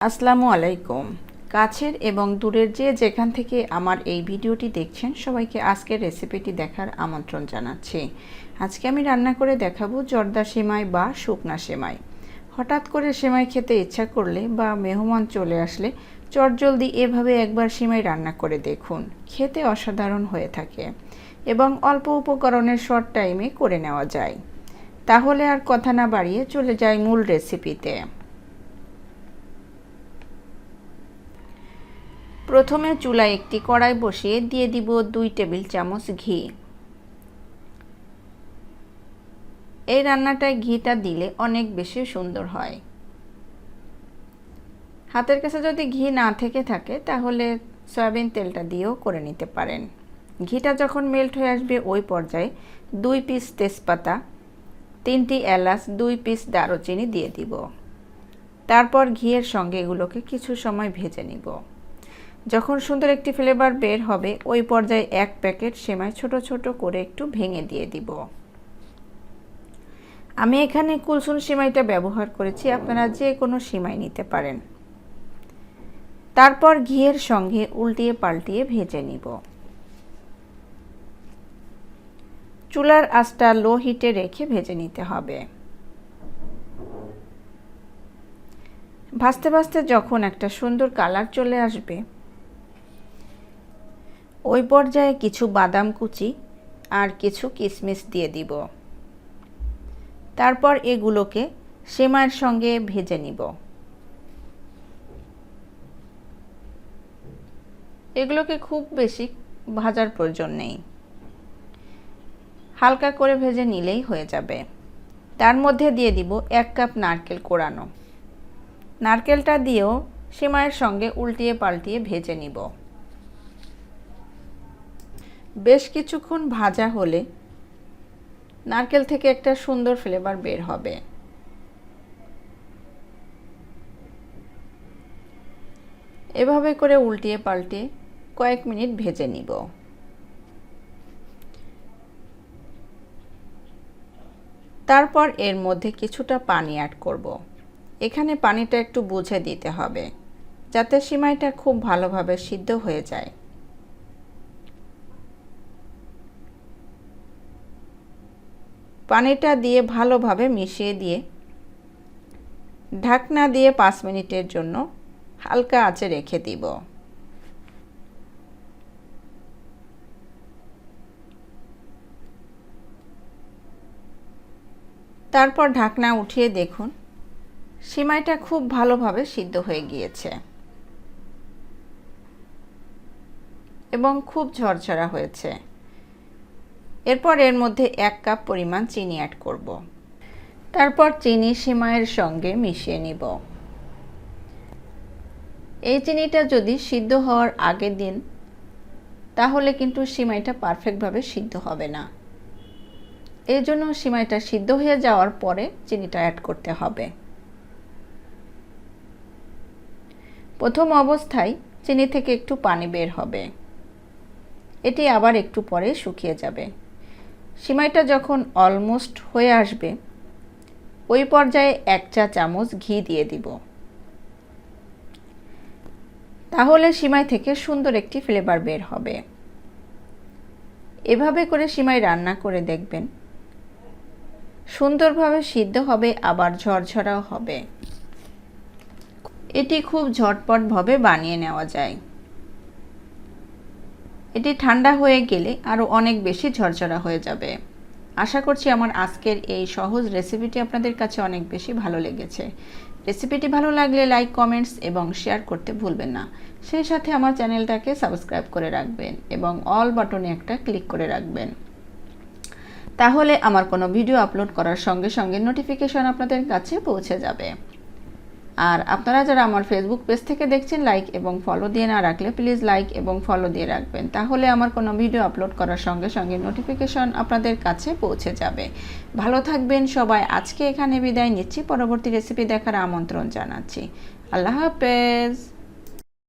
আসসালামু আলাইকুম। কাছের এবং দূরের যে যেখান থেকে আমার এই ভিডিওটি দেখছেন সবাইকে আজকের রেসিপিটি দেখার আমন্ত্রণ জানাচ্ছি। আজকে আমি রান্না করে দেখাবো জর্দা সেমাই বা শুকনা সেমাই। হঠাৎ করে সেমাই খেতে ইচ্ছা করলে বা মেহমান চলে আসলে চটজলদি এভাবে একবার সেমাই রান্না করে দেখুন, খেতে অসাধারণ হয়ে থাকে এবং অল্প উপকরণের শর্ট টাইমে করে নেওয়া যায়। তাহলে আর কথা না বাড়িয়ে চলে যাই মূল রেসিপিতে। প্রথমে চুলায় একটি কড়াই বসিয়ে দিয়ে দিব 2 টেবিল চামচ ঘি। এই রান্নাটায় ঘিটা দিলে অনেক বেশি সুন্দর হয়। হাতের কাছে যদি ঘি না থেকে থাকে তাহলে সয়াবিন তেলটা দিয়েও করে নিতে পারেন। ঘিটা যখন মেল্ট হয়ে আসবে ওই পর্যায়ে 2 পিস তেজপাতা, 3টি এলাচ, 2 পিস দারুচিনি দিয়ে দিব। তারপর ঘিয়ের সঙ্গে এগুলোকে কিছু সময় ভেজে নিব। যখন সুন্দর একটি ফ্লেভার বের হবে ওই পর্যায়ে 1 প্যাকেট সেমাই ছোট ছোট করে একটু ভেঙে দিয়ে দিব। আমি এখানে কুলসুন সেমাইটা ব্যবহার করেছি, আপনারা যে কোনো সেমাই নিতে পারেন। তারপর ঘিয়ের সঙ্গে উল্টিয়ে পাল্টিয়ে ভেজে নিব। চুলার আঁচটা লো হিটে রেখে ভেজে নিতে হবে। ভাজতে ভাজতে যখন একটা সুন্দর কালার চলে আসবে ওই পর্যায়ে কিছু বাদাম কুচি আর কিছু কিশমিশ দিয়ে দিব। তারপর এগুলোকে সেমাইয়ের সঙ্গে ভেজে নিব। এগুলোকে খুব বেশি ভাজার প্রয়োজন নেই, হালকা করে ভেজে নিলেই হয়ে যাবে। তার মধ্যে দিয়ে দিব 1 কাপ নারকেল কোড়ানো। নারকেলটা দিয়েও সেমাইয়ের সঙ্গে উল্টিয়ে পাল্টিয়ে ভেজে নিব। বেশ কিছুক্ষণ ভাজা হলে নারকেল থেকে একটা সুন্দর ফ্লেভার বের হবে। এভাবে করে উল্টিয়ে পাল্টিয়ে কয়েক মিনিট ভেজে নিব। তারপর এর মধ্যে কিছুটা পানি অ্যাড করব। এখানে পানিটা একটু বুঝে দিতে হবে যাতে সেমাইটা খুব ভালোভাবে সিদ্ধ হয়ে যায়। পানিটা দিয়ে ভালোভাবে মিশিয়ে দিয়ে ঢাকনা দিয়ে 5 মিনিটের জন্য হালকা আঁচে রেখে দিব। তারপর ঢাকনা উঠিয়ে দেখুন সেমাইটা খুব ভালোভাবে সিদ্ধ হয়ে গিয়েছে এবং খুব ঝরঝরা হয়েছে। এরপর এর মধ্যে 1 কাপ পরিমাণ চিনি অ্যাড করব। তারপর চিনি সেমাইয়ের সঙ্গে মিশিয়ে নিব। এই চিনিটা যদি সিদ্ধ হওয়ার আগে দিন তাহলে কিন্তু সেমাইটা পারফেক্টভাবে সিদ্ধ হবে না। এই জন্য সেমাইটা সিদ্ধ হয়ে যাওয়ার পরে চিনিটা অ্যাড করতে হবে। প্রথম অবস্থায় চিনি থেকে একটু পানি বের হবে, এটি আবার একটু পরে শুকিয়ে যাবে। সেমাইটা যখন অলমোস্ট হয়ে আসবে ওই পর্যায়ে 1 চা চামচ ঘি দিয়ে দিব। তাহলে সেমাই থেকে সুন্দর একটি ফ্লেভার বের হবে। এভাবে করে সেমাই রান্না করে দেখবেন, সুন্দরভাবে সিদ্ধ হবে আবার ঝরঝরাও হবে। এটি খুব ঝটপটভাবে বানিয়ে নেওয়া যায়। এটি ঠান্ডা হয়ে গেলে আরও অনেক বেশি ঝরঝরা হয়ে যাবে। আশা করছি আমার আজকের এই সহজ রেসিপিটি আপনাদের কাছে অনেক বেশি ভালো লেগেছে। রেসিপিটি ভালো লাগলে লাইক, কমেন্টস এবং শেয়ার করতে ভুলবেন না। সেই সাথে আমার চ্যানেলটাকে সাবস্ক্রাইব করে রাখবেন এবং অল বাটনে একটা ক্লিক করে রাখবেন। তাহলে আমার কোনো ভিডিও আপলোড করার সঙ্গে সঙ্গে নোটিফিকেশন আপনাদের কাছে পৌঁছে যাবে। আর আপনারা যারা আমার ফেসবুক পেজ থেকে দেখছেন লাইক এবং ফলো দিয়ে না রাখলে প্লিজ লাইক এবং ফলো দিয়ে রাখবেন, তাহলে আমার কোনো ভিডিও আপলোড করার সঙ্গে সঙ্গে নোটিফিকেশন আপনাদের কাছে পৌঁছে যাবে। ভালো থাকবেন সবাই। আজকে এখানে বিদায় নিচ্ছি, পরবর্তী রেসিপি দেখার আমন্ত্রণ জানাচ্ছি। আল্লাহ হাফেজ।